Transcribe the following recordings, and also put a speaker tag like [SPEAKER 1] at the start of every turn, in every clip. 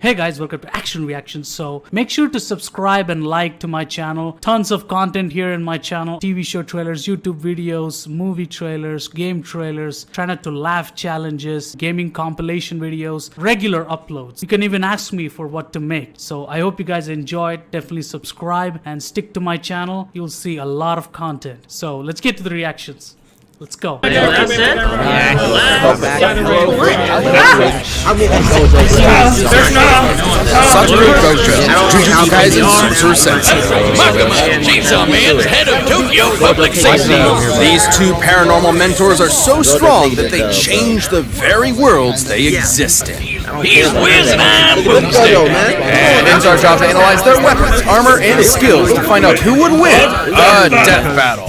[SPEAKER 1] Hey guys, welcome to Action Reactions. So make sure to subscribe and like to my channel. Tons of content here in my channel. TV show trailers, YouTube videos, movie trailers, game trailers, try not to laugh challenges, gaming compilation videos, regular uploads. You can even ask me for what to make. So I hope you guys enjoyed. Definitely subscribe and stick to my channel. You'll see a lot of content. So let's get to the reactions. Let's go.
[SPEAKER 2] That's it?
[SPEAKER 3] Satoru Gojo, Jujutsu Kaisen Sorcerer Sensei.
[SPEAKER 4] Makima, Chainsaw Man's head of Tokyo Public Safety.
[SPEAKER 3] These two paranormal mentors are so strong that they change the very worlds they exist in.
[SPEAKER 4] He's whiz and I'm boomstick.
[SPEAKER 3] And it's our job to analyze their weapons, armor, and skills to find out who would win a death battle.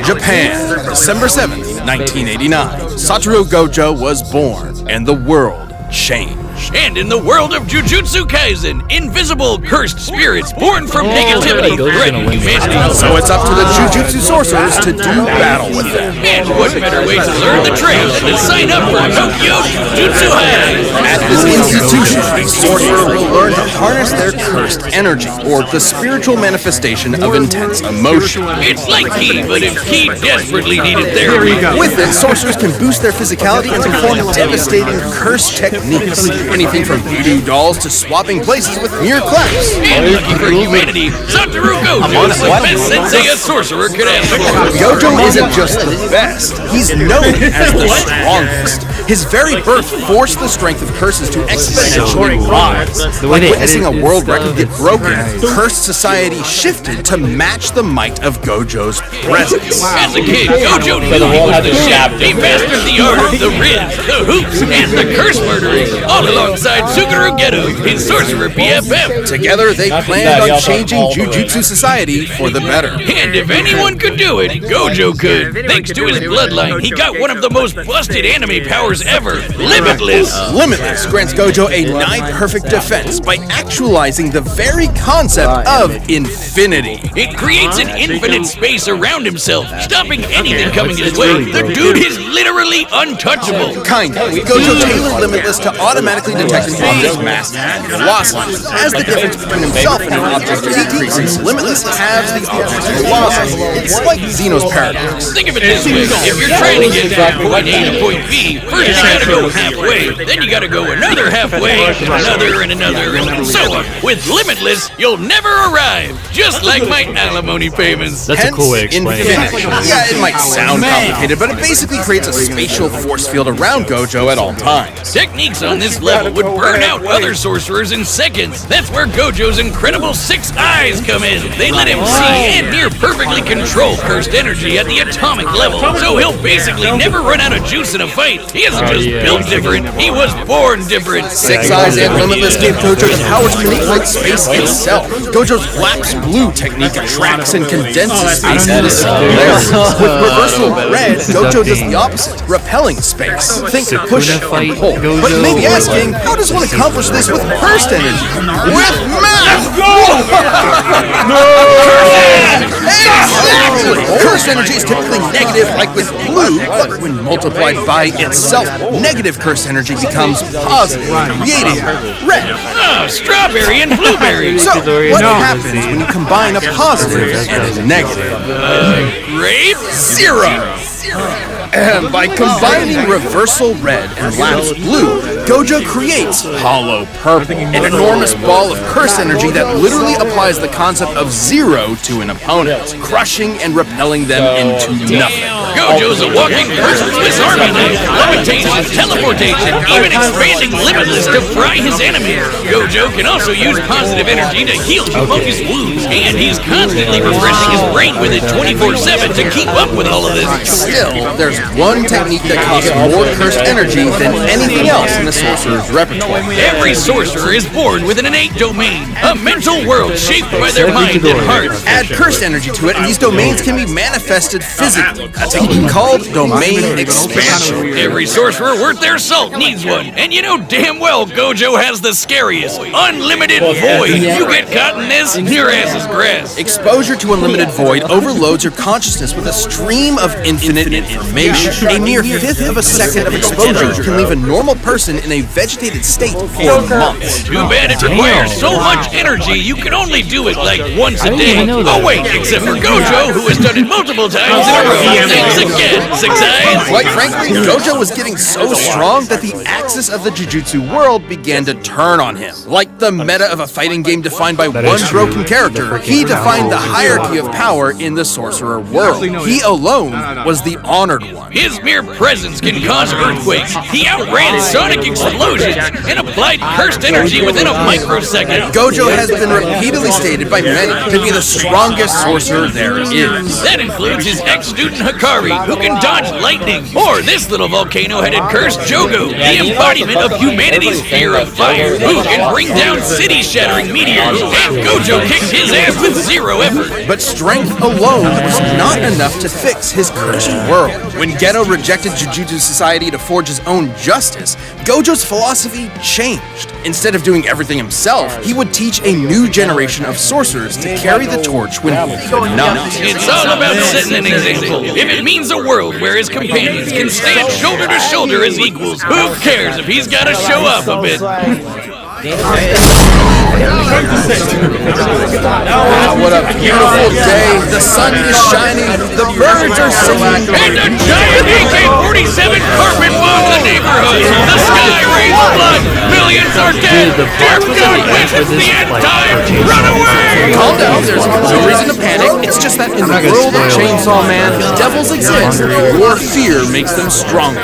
[SPEAKER 3] Japan, December 7th, 1989. Satoru Gojo was born, and the world changed.
[SPEAKER 4] And in the world of Jujutsu Kaisen, invisible, cursed spirits born from negativity threaten humanity.
[SPEAKER 3] So it's up to the Jujutsu sorcerers to do battle with them.
[SPEAKER 4] And what better way to learn the trade than to sign up for Tokyo Jujutsu High?
[SPEAKER 3] At this institution, a sorcerer will learn to harness their cursed energy, or the spiritual manifestation of intense emotion.
[SPEAKER 4] It's like Ki, but if Ki desperately needed therapy.
[SPEAKER 3] With it, sorcerers can boost their physicality and perform devastating curse techniques. Anything from voodoo dolls to swapping places with mere claps.
[SPEAKER 4] And lucky for humanity, Satoru Gojo is the best sensei a sorcerer could ask for.
[SPEAKER 3] Gojo isn't just the best, he's known as the strongest. His very birth forced the strength of curses to exponentially rise. Like witnessing a world record get broken, cursed society shifted to match the might of Gojo's presence.
[SPEAKER 4] As a kid, Gojo knew he was the chef. He mastered the art of the ridge, the hoops, and the curse murdering, all alongside Suguru Geto, his sorcerer BFF.
[SPEAKER 3] Together, they planned on changing Jujutsu society for the better.
[SPEAKER 4] And if anyone could do it, Gojo could. Thanks to his bloodline, he got one of the most busted anime powers ever, Limitless.
[SPEAKER 3] Limitless grants Gojo a nigh-perfect defense by actualizing the very concept of infinity.
[SPEAKER 4] It creates an infinite space around himself, stopping anything coming his way. The dude is literally untouchable.
[SPEAKER 3] Kinda. Gojo tailored Limitless to automatically detect an object's mass and velocity. As the difference between himself and an object decreases, Limitless halves the object's velocity. It's like Zeno's paradox.
[SPEAKER 4] Think of it this way. If you're trying to get from point A to point B, first you gotta go halfway, then you gotta go another halfway, another and another, and so on. With Limitless, you'll never arrive, just like my alimony payments.
[SPEAKER 5] That's a cool way to explain
[SPEAKER 3] it. Yeah, it might sound complicated, but it basically creates a spatial force field around Gojo at all times.
[SPEAKER 4] Techniques on this level would burn out other sorcerers in seconds. That's where Gojo's incredible 6 eyes come in. They let him see and near perfectly control cursed energy at the atomic level, so he'll basically never run out of juice in a fight. He isn't just built different, he was born different.
[SPEAKER 3] 6 eyes and Limitless gave Gojo the power to manipulate space itself. Gojo's Lapse Blue technique attracts and condenses space into single layers. With Reversal Red, Gojo does the opposite, repelling space. Think push and pull. But you may be asking, how does one accomplish this with cursed energy? With math! Exactly! Cursed energy is typically negative, like with blue, but when multiplied by itself, negative cursed energy becomes positive, creating red.
[SPEAKER 4] Oh, strawberry and blueberry.
[SPEAKER 3] So, what happens when you combine a positive and a negative?
[SPEAKER 4] Grape?
[SPEAKER 3] Zero! And by combining Reversal Red and Lapse Blue, Gojo creates Hollow Purple, an enormous ball of curse energy that literally applies the concept of zero to an opponent, crushing and repelling them into nothing.
[SPEAKER 4] Gojo's a walking curse Swiss Army knife, levitation, teleportation, even expanding Limitless to fry his enemies. Gojo can also use positive energy to heal humongous wounds, and he's constantly refreshing his brain with it 24/7 to keep up with all of this.
[SPEAKER 3] Still, there's one technique that costs more cursed energy than anything else in the sorcerer's repertoire.
[SPEAKER 4] Every sorcerer is born with an innate domain, a mental world shaped by their mind and heart.
[SPEAKER 3] Add cursed energy to it, and these domains can be manifested physically. A technique called domain expansion.
[SPEAKER 4] Every sorcerer worth their salt needs one, and you know damn well Gojo has the scariest, unlimited void. You get caught in this, your ass is grass.
[SPEAKER 3] Exposure to unlimited void overloads your consciousness with a stream of infinite information. A mere fifth of a second of exposure can leave a normal person in a vegetated state for months.
[SPEAKER 4] Too bad it requires so much energy you can only do it like once a day. Oh wait, except for Gojo, who has done it multiple times in a row. Thanks again, Six Eyes.
[SPEAKER 3] Quite frankly, Gojo was getting so strong that the axis of the Jujutsu world began to turn on him. Like the meta of a fighting game defined by one broken character, he defined the hierarchy of power in the sorcerer world. He alone was the honored one.
[SPEAKER 4] His mere presence can cause earthquakes. He outran sonic explosions and applied cursed energy within a microsecond.
[SPEAKER 3] Gojo has been repeatedly stated by many to be the strongest sorcerer there is.
[SPEAKER 4] That includes his ex-student Hikari, who can dodge lightning, or this little volcano-headed cursed Jogo, the embodiment of humanity's fear of fire, who can bring down city-shattering meteors, and Gojo kicked his ass with zero effort.
[SPEAKER 3] But strength alone was not enough to fix his cursed world. When Geto rejected Jujutsu Society to forge his own justice, Gojo's philosophy changed. Instead of doing everything himself, he would teach a new generation of sorcerers to carry the torch when he could not.
[SPEAKER 4] It's all about setting an example. If it means a world where his companions can stand shoulder to shoulder as equals, who cares if he's got to show off a bit?
[SPEAKER 3] What a beautiful day. The sun is shining. The birds are singing.
[SPEAKER 4] And a giant AK-47 carpet bombs the neighborhood. The sky rains blood. Millions are dead. Dear God, when is the end time? Run away!
[SPEAKER 3] Calm down. There's no reason to panic. It's just that in the world of Chainsaw Man, devils exist. Your fear makes them stronger.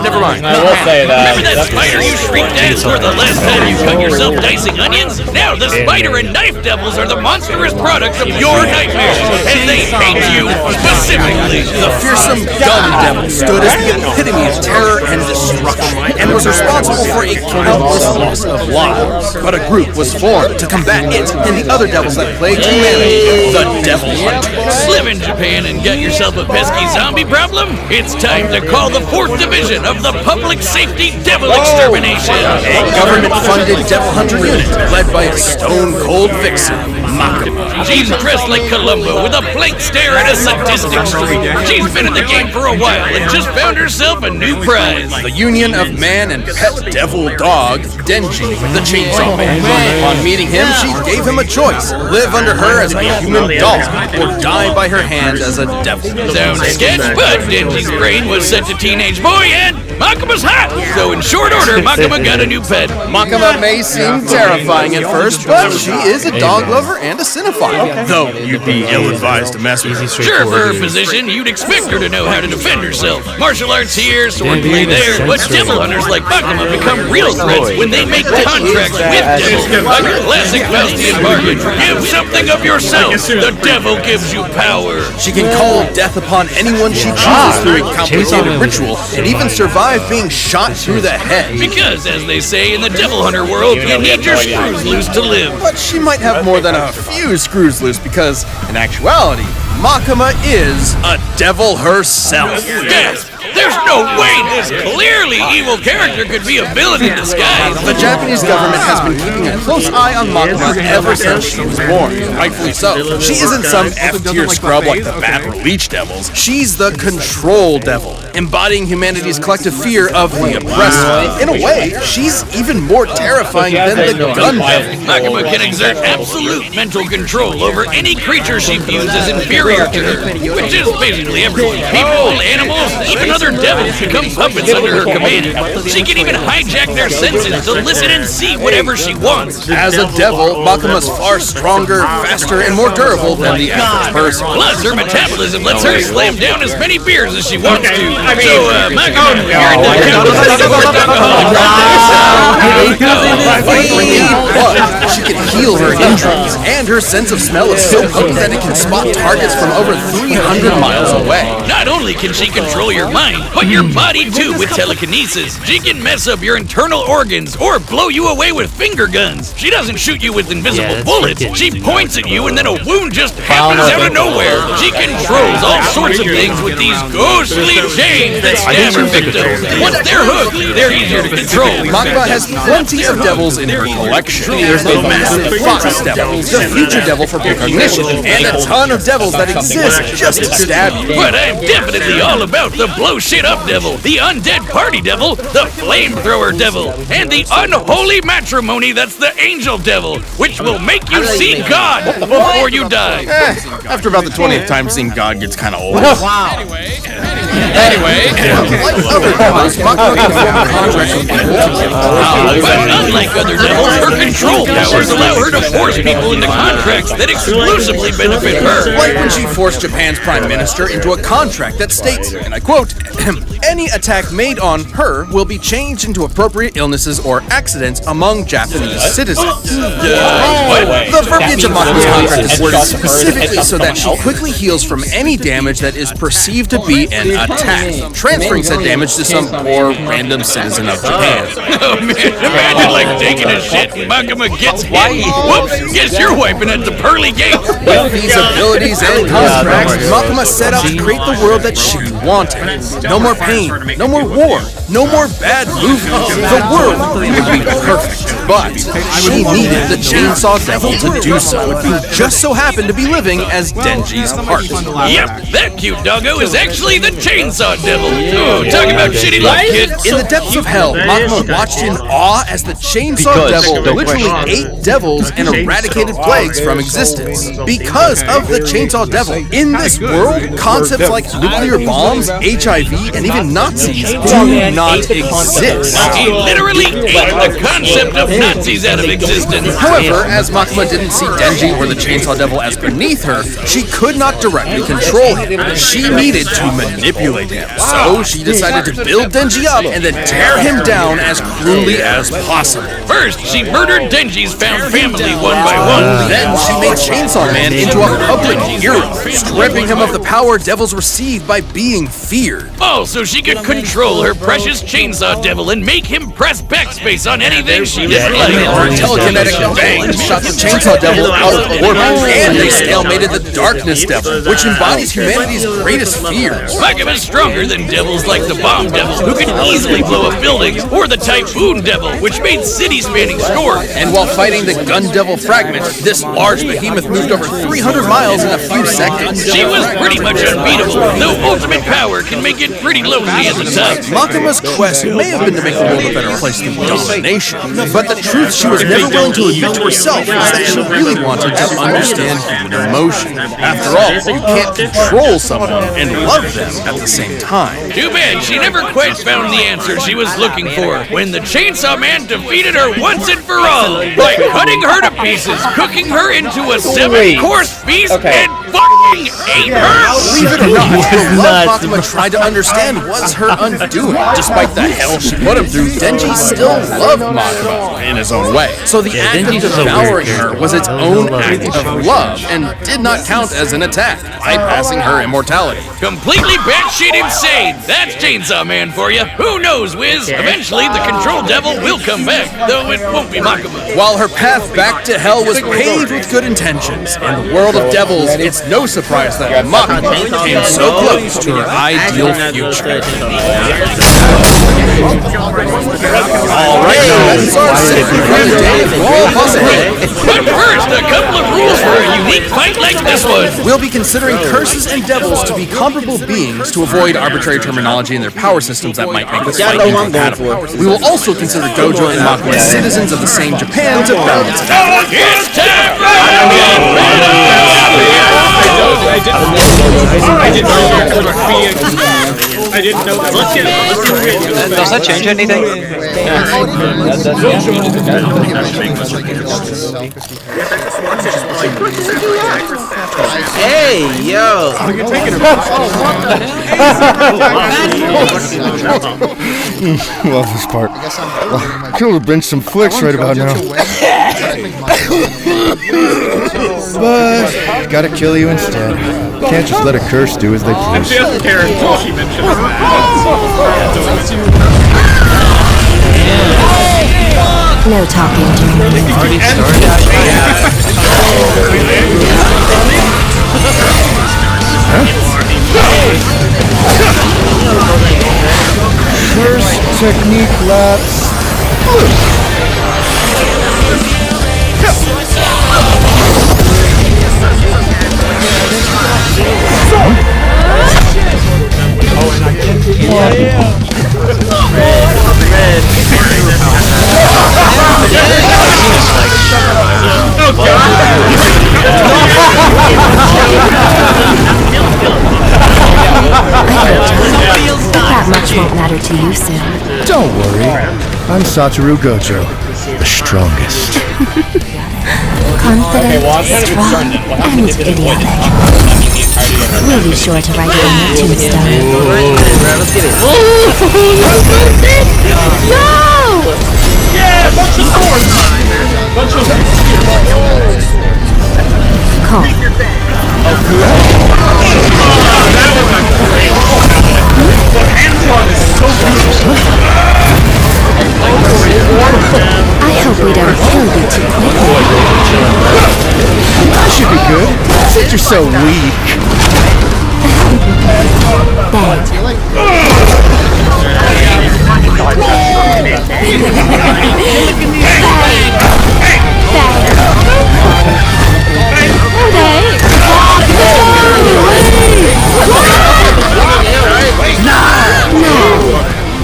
[SPEAKER 3] Never mind.
[SPEAKER 2] I will say that.
[SPEAKER 4] Remember that spider you shrieked at for the last time you cut yourself dicing onions? Now the spider and knife devils are the monstrous products of your nightmares, and they hate you specifically.
[SPEAKER 3] The fearsome gun devil stood as the epitome of terror and destruction, and was responsible for a countless loss of lives. But a group was formed to combat it and the other devils that plagued humanity, the Devil Hunters.
[SPEAKER 4] Live in Japan and get yourself a pesky zombie problem? It's time to call the 4th Division of the Public Safety Devil Extermination.
[SPEAKER 3] A government-funded devil hunter unit led by a stone-cold vixen, Makima.
[SPEAKER 4] She's dressed like Columbo with a blank stare and a sadistic streak. She's been in the game for a while and just found herself a new prize.
[SPEAKER 3] The union of man and pet devil dog, Denji, the Chainsaw Man. Upon meeting him, she gave him a choice: live under her as a human doll, or die by her hand as a devil.
[SPEAKER 4] Sounds sketch, but Denji's brain was set to teenage boy and Makima's hot. So in short order, Makima got a new pet.
[SPEAKER 3] Makima may seem terrifying at first, but she is a dog lover and a cinephile. Though you'd be ill-advised to mess with her.
[SPEAKER 4] Sure, for her position, you'd expect her to know how to defend herself. Martial arts here, swordplay there, but devil hunters like Makima become real threats when they make contracts with devils. Like a classic Faustian bargain. Give something of yourself. The devil gives you power.
[SPEAKER 3] She can call death upon anyone she chooses through a complicated ritual, and even survive being shot through the head.
[SPEAKER 4] Because, as they say in the devil hunter world, you need your screws loose to live.
[SPEAKER 3] But she might have more than a few screws loose because, in actuality, Makima is a devil herself.
[SPEAKER 4] Gasp! There's no way this clearly evil character could be a villain in disguise.
[SPEAKER 3] The Japanese government has been keeping a close eye on Makima ever since she was born. Rightfully so. She isn't some F-tier scrub like the Bat or Leech Devils. She's the Control Devil, embodying humanity's collective fear of the oppressed. In a way, she's even more terrifying than the Gun Devil.
[SPEAKER 4] Makima can exert absolute mental control over any creature she views as inferior to her, which is basically everyone. People, animals, even other devils become puppets under her command. She can even hijack their senses to listen and see whatever she wants.
[SPEAKER 3] As a devil, Makima's far stronger, faster, and more durable than the average person.
[SPEAKER 4] Plus, her metabolism lets her slam down as many beers as she wants to. So, Makima, you're in the
[SPEAKER 3] She can heal heal her injuries, and her sense of smell is so potent that it can spot targets from over 300 miles away.
[SPEAKER 4] Not only can she control your mind, but your body too with telekinesis. She can mess up your internal organs or blow you away with finger guns. She doesn't shoot you with invisible bullets. She points at you and then a wound just happens out of nowhere. She controls all sorts of things with these ghostly chains that stab her victims. Once they're hooked, they're easier to control.
[SPEAKER 3] Makima has plenty of devils in her collection. There's the massive fox devil, the future devil for precognition, and a ton of devils that exist just to stab you.
[SPEAKER 4] But I'm definitely all about the blow shit up devil, the undead party devil, the flamethrower devil, and the unholy matrimony that's the angel devil, which will make you see God before you die.
[SPEAKER 3] After about the 20th time, seeing God gets kind of old. Anyway, like other devils, Makima can form contracts with people to give
[SPEAKER 4] But unlike other devils, her control powers allow her to force people into contracts that exclusively benefit her.
[SPEAKER 3] Like when she forced Japan's prime minister into a contract that states, and I quote, any attack made on her will be changed into appropriate illnesses or accidents among Japanese citizens. The verbiage of Makima's contract is worded specifically so that she quickly heals from any damage that is perceived to be an attack, transferring said damage to some poor random citizen of Japan.
[SPEAKER 4] Oh man, imagine like taking a shit and Makima gets hit. Whoops, guess you're wiping at the pearly gates.
[SPEAKER 3] With these abilities and contracts, Makima set out to create the world that she wanted. No more pain, no more war, no more bad movements. The world would be perfect. But she needed the Chainsaw Devil to do so, who just so happened to be living as Denji's heart.
[SPEAKER 4] Yep, that cute doggo is actually the Chainsaw Devil. Oh, talk about shitty luck, kid.
[SPEAKER 3] In the depths of hell, Makima watched in awe as the Chainsaw Devil literally ate devils and eradicated plagues from existence. Because of the Chainsaw Devil, in this world, concepts like nuclear bombs, HIV, and even Nazis do not exist.
[SPEAKER 4] He literally ate the concept of Nazis out of existence.
[SPEAKER 3] However, as Makima didn't see Denji or the Chainsaw Devil as beneath her, she could not directly control him. She needed to manipulate him. So she decided to build Denji up and then tear him down as cruelly as possible.
[SPEAKER 4] First, she murdered Denji's found family one by one.
[SPEAKER 3] Then she made Chainsaw Man into a public hero, stripping him of the power devils receive by being feared.
[SPEAKER 4] Oh, so she could control her precious Chainsaw Devil and make him press backspace on anything she didn't like.
[SPEAKER 3] Her telekinetic bangs shot the Chainsaw Devil out of orbit, and they stalemated the Darkness Devil, which embodies humanity's greatest fears.
[SPEAKER 4] Makima's stronger than devils like the Bomb Devil, who can easily blow up buildings, or the Typhoon Devil, which made city-spanning storms.
[SPEAKER 3] And while fighting the Gun Devil Fragment, this large behemoth moved over 300 miles in a few seconds.
[SPEAKER 4] She was pretty much unbeatable, though ultimate power can make it pretty lonely at the top.
[SPEAKER 3] Makima's quest may have been to make the world a better place through domination, but the truth she was never willing to admit to herself was that she really wanted to understand human emotion. After all, you can't control someone and love them at the same time.
[SPEAKER 4] Too bad she never quite found the answer she was looking for when the Chainsaw Man defeated her once and for all by cutting her to pieces, cooking her into a 7-course feast, and fucking ate her.
[SPEAKER 3] Believe it or not, the love Makima tried to understand was her undoing. Despite the hell she put him through, Denji still loved Makima in his own way. So the act of devouring her was its own act of love and did not count as an attack, bypassing her immortality.
[SPEAKER 4] Completely batshit insane. That's Chainsaw Man for you. Who knows, Wiz? Eventually, the Control Devil will come back, though it won't be Makima.
[SPEAKER 3] While her path back to hell was paved with good intentions, in the world of devils, it's no surprise that Makima came so close to her ideal future. Alright, that's our second day of Royal Possibility.
[SPEAKER 4] But first, a couple of rules for a unique fight like this one.
[SPEAKER 3] We'll be considering curses and devils to be comparable beings to avoid arbitrary terminology in their power systems that might make this fight incompatible. We will also consider Gojo and Makima citizens of the same Japan to balance it out.
[SPEAKER 4] It's time for
[SPEAKER 2] I didn't know that. Let's get
[SPEAKER 5] Does that change anything?
[SPEAKER 6] Hey, yo!
[SPEAKER 7] Love this part. Could have been some flicks right about now.
[SPEAKER 5] But gotta kill you instead. Can't just let a curse do as they
[SPEAKER 2] And she
[SPEAKER 5] please.
[SPEAKER 2] doesn't care until she mentions that.
[SPEAKER 6] No talking to me.
[SPEAKER 3] Already
[SPEAKER 5] Curse technique lapse.
[SPEAKER 6] That much won't matter to you soon.
[SPEAKER 5] Don't worry. I'm Satoru Gojo, the strongest.
[SPEAKER 6] Confident, strong, and idiotic. We'll be sure to write it on your tombstone. No!
[SPEAKER 2] Yeah, bunch of swords! Bunch of...
[SPEAKER 6] Calm. I hope we don't kill you too quickly.
[SPEAKER 5] That should be good, since you're so weak.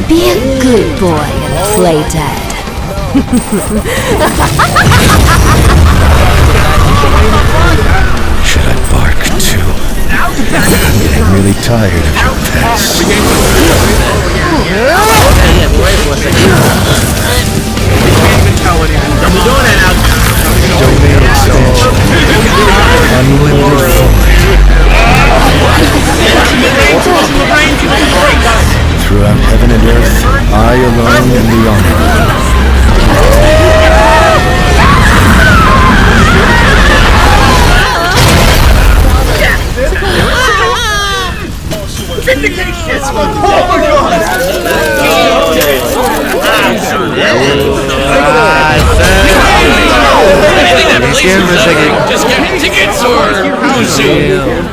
[SPEAKER 6] Be a good boy and play dead.
[SPEAKER 5] Should I bark too? I'm really tired of your pets. Domain expansion. Unlimited force. Throughout heaven and earth, I alone am the honorable.
[SPEAKER 4] Anything that places up, just get tickets or soon.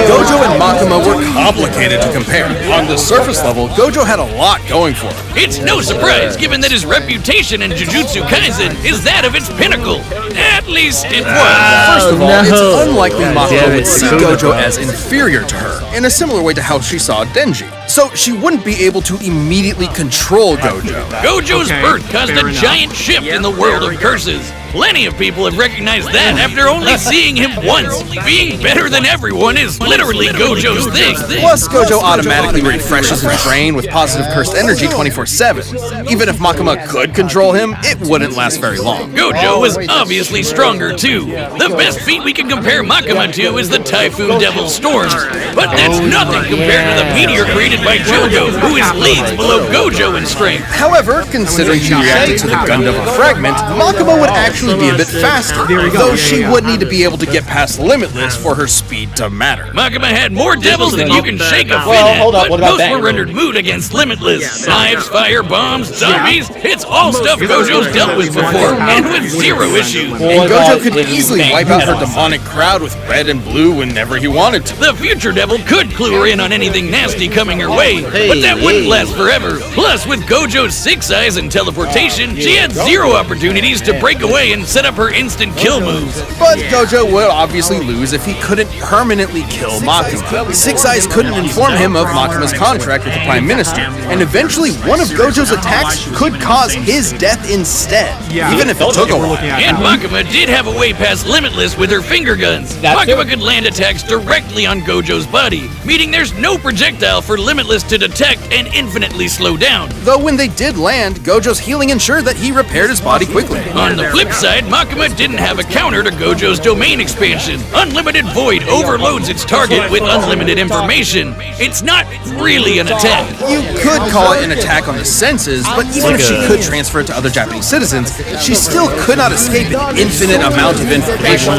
[SPEAKER 3] Gojo and Makima were complicated to compare. On the surface level, Gojo had a lot going for him.
[SPEAKER 4] It's no surprise, given that his reputation in Jujutsu Kaisen is that of its pinnacle. At least it was.
[SPEAKER 3] First of all, it's unlikely Makima would see Gojo as inferior to her, in a similar way to how she saw Denji. So she wouldn't be able to immediately control Gojo.
[SPEAKER 4] Gojo's birth caused a giant shift in the world of curses. Plenty of people have recognized that after only seeing him once. Being better than everyone is literally Gojo's thing.
[SPEAKER 3] Plus, Gojo automatically refreshes his brain with positive cursed energy 24/7. Even if Makima could control him, it wouldn't last very long.
[SPEAKER 4] Gojo was obviously stronger too. The best feat we can compare Makima to is the Typhoon Devil Storm. But that's nothing compared to the meteor created by Jogo, who is leagues below Gojo in strength.
[SPEAKER 3] However, considering she reacted to the Gundam fragment, Makima would actually be a bit faster, though she would need to be able to get past Limitless for her speed to matter.
[SPEAKER 4] Makima had more devils than you can shake a fin at, but most were rendered moot against Limitless. Knives, fire, bombs, zombies, it's all stuff Gojo's dealt with before, and with zero issues.
[SPEAKER 3] And Gojo could easily wipe out her demonic crowd with red and blue whenever he wanted to.
[SPEAKER 4] The future devil could clue her in on anything nasty coming her way, but that wouldn't last forever. Plus, with Gojo's 6 eyes and teleportation, she had zero opportunities to break away and set up her instant kill moves.
[SPEAKER 3] But Gojo would obviously lose if he couldn't permanently kill Makima. Six Eyes couldn't inform him of Makima's contract with the Prime Minister, and eventually one of Gojo's attacks could cause his death instead, even if it took a while.
[SPEAKER 4] And Makima did have a way past Limitless with her finger guns. Makima could land attacks directly on Gojo's body, meaning there's no projectile for Limitless limitless to detect and infinitely slow down.
[SPEAKER 3] Though when they did land, Gojo's healing ensured that he repaired his body quickly.
[SPEAKER 4] On the flip side, Makima didn't have a counter to Gojo's domain expansion. Unlimited Void overloads its target with unlimited information. It's not really an attack.
[SPEAKER 3] You could call it an attack on the senses, but even if she could transfer it to other Japanese citizens, she still could not escape an infinite amount of information.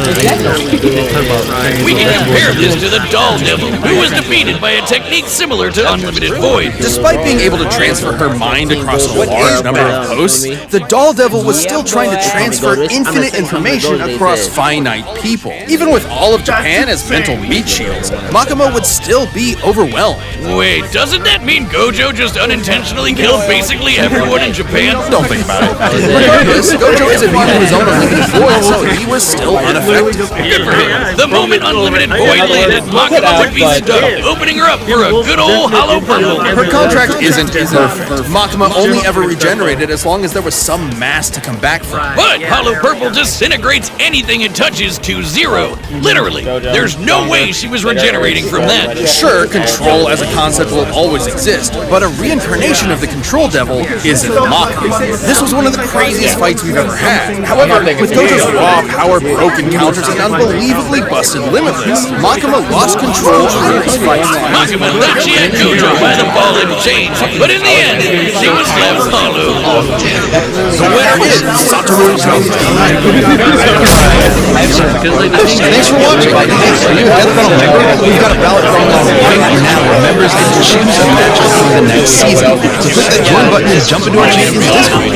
[SPEAKER 4] We can compare this to the Doll Devil, who was defeated by a technique similar to Unlimited Void.
[SPEAKER 3] Despite being able to transfer her mind across a large number of posts, the Doll Devil was still trying to transfer infinite information across finite people. Even with all of Japan as mental meat shields, Makima would still be overwhelmed.
[SPEAKER 4] Wait, doesn't that mean Gojo just unintentionally killed basically everyone in Japan?
[SPEAKER 3] Don't think about it. Regardless, Gojo is immune to his own unlimited void, so he was still unaffected.
[SPEAKER 4] Good for him. The moment Unlimited Void landed, Makima would be stuck, opening her up for a good old hollow purple.
[SPEAKER 3] Her contract isn't perfect. Makima only ever regenerated as long as there was some mass to come back from.
[SPEAKER 4] But hollow purple disintegrates anything it touches to zero. Literally. There's no way she was regenerating from that.
[SPEAKER 3] Sure, control as a concept will always exist, but a reincarnation of the Control Devil isn't Makima. This was one of the craziest fights we've ever had. However, with Gojo's raw power, broken counters, and unbelievably busted Limitless, Makima lost control of this fight.
[SPEAKER 4] Makima thought she had Gojo by the ball and chain, but in the end, she was left hollow.
[SPEAKER 3] The winner is Satoru Gojo.
[SPEAKER 5] Thanks for watching. We've got a ballot going on right now where members get to choose a matchup for the next season. So click that join button and jump into our Champions Discord.